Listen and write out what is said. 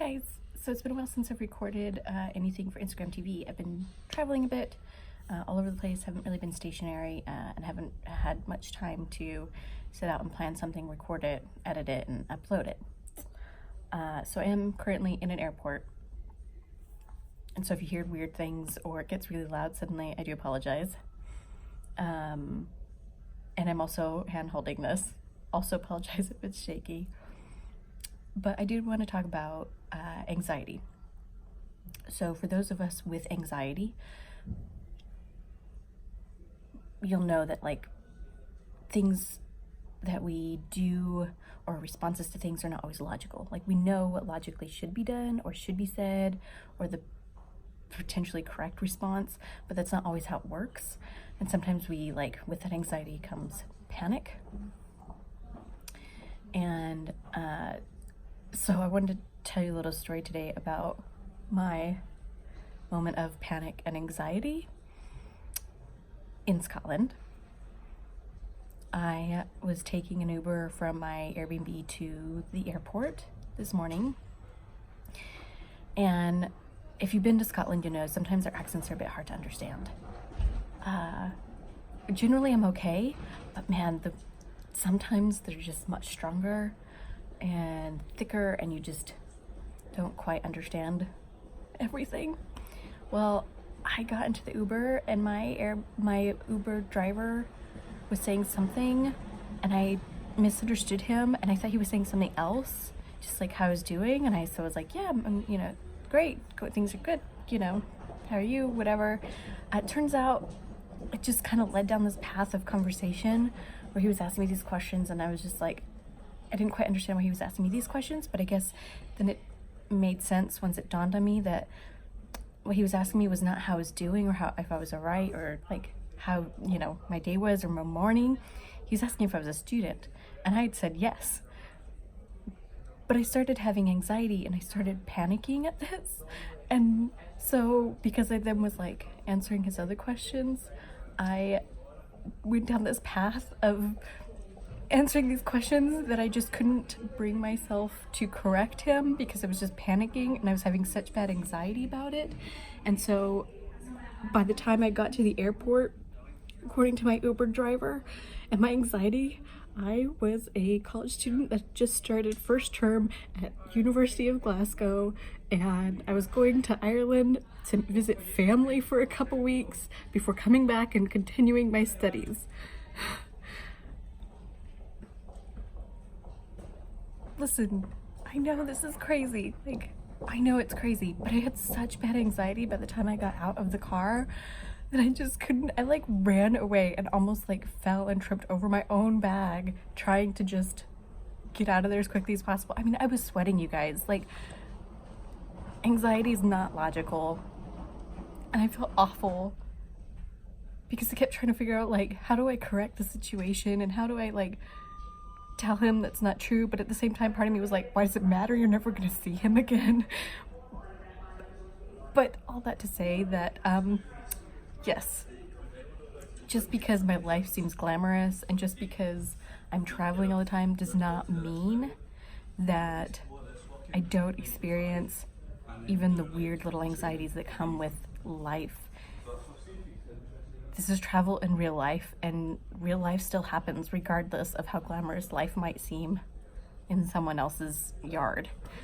guys, so it's been a while since I've recorded anything for Instagram TV. I've been traveling a bit all over the place, haven't really been stationary, and haven't had much time to sit out and plan something, record it, edit it, and upload it. So I am currently in an airport, and so if you hear weird things or it gets really loud suddenly, I do apologize. And I'm also hand holding this. Also apologize if it's shaky. But I do want to talk about anxiety. So for those of us with anxiety, you'll know that like things that we do or responses to things are not always logical. Like we know what logically should be done or should be said or the potentially correct response, but that's not always how it works. And sometimes we with that anxiety comes panic. And so I wanted to tell you a little story today about my moment of panic and anxiety in Scotland. I was taking an Uber from my Airbnb to the airport this morning. And if you've been to Scotland, you know sometimes their accents are a bit hard to understand. Generally I'm okay, but man, sometimes they're just much stronger and thicker and you just don't quite understand everything. Well, I got into the Uber and my Uber driver was saying something and I misunderstood him and I thought he was saying something else, just like how I was doing, and I was like, yeah, I'm great, things are good, how are you, whatever. It turns out it just kind of led down this path of conversation where he was asking me these questions and I was just like, I didn't quite understand why he was asking me these questions, but I guess then it made sense once it dawned on me that what he was asking me was not how I was doing or if I was all right or like how, my day was or my morning. He was asking if I was a student and I had said yes. But I started having anxiety and I started panicking at this. And so because I then was answering his other questions, I went down this path of answering these questions that I just couldn't bring myself to correct him because I was just panicking and I was having such bad anxiety about it. And so by the time I got to the airport, according to my Uber driver and my anxiety, I was a college student that just started first term at University of Glasgow, and I was going to Ireland to visit family for a couple weeks before coming back and continuing my studies. Listen, I know this is crazy. I know it's crazy, but I had such bad anxiety by the time I got out of the car that I just couldn't. I ran away and almost fell and tripped over my own bag trying to just get out of there as quickly as possible. I mean, I was sweating, you guys. Anxiety is not logical. And I felt awful because I kept trying to figure out how do I correct the situation and how do I tell him that's not true, but at the same time part of me was like, why does it matter? You're never gonna see him again. But all that to say that yes, just because my life seems glamorous and just because I'm traveling all the time does not mean that I don't experience even the weird little anxieties that come with life. This is travel in real life, and real life still happens regardless of how glamorous life might seem in someone else's yard.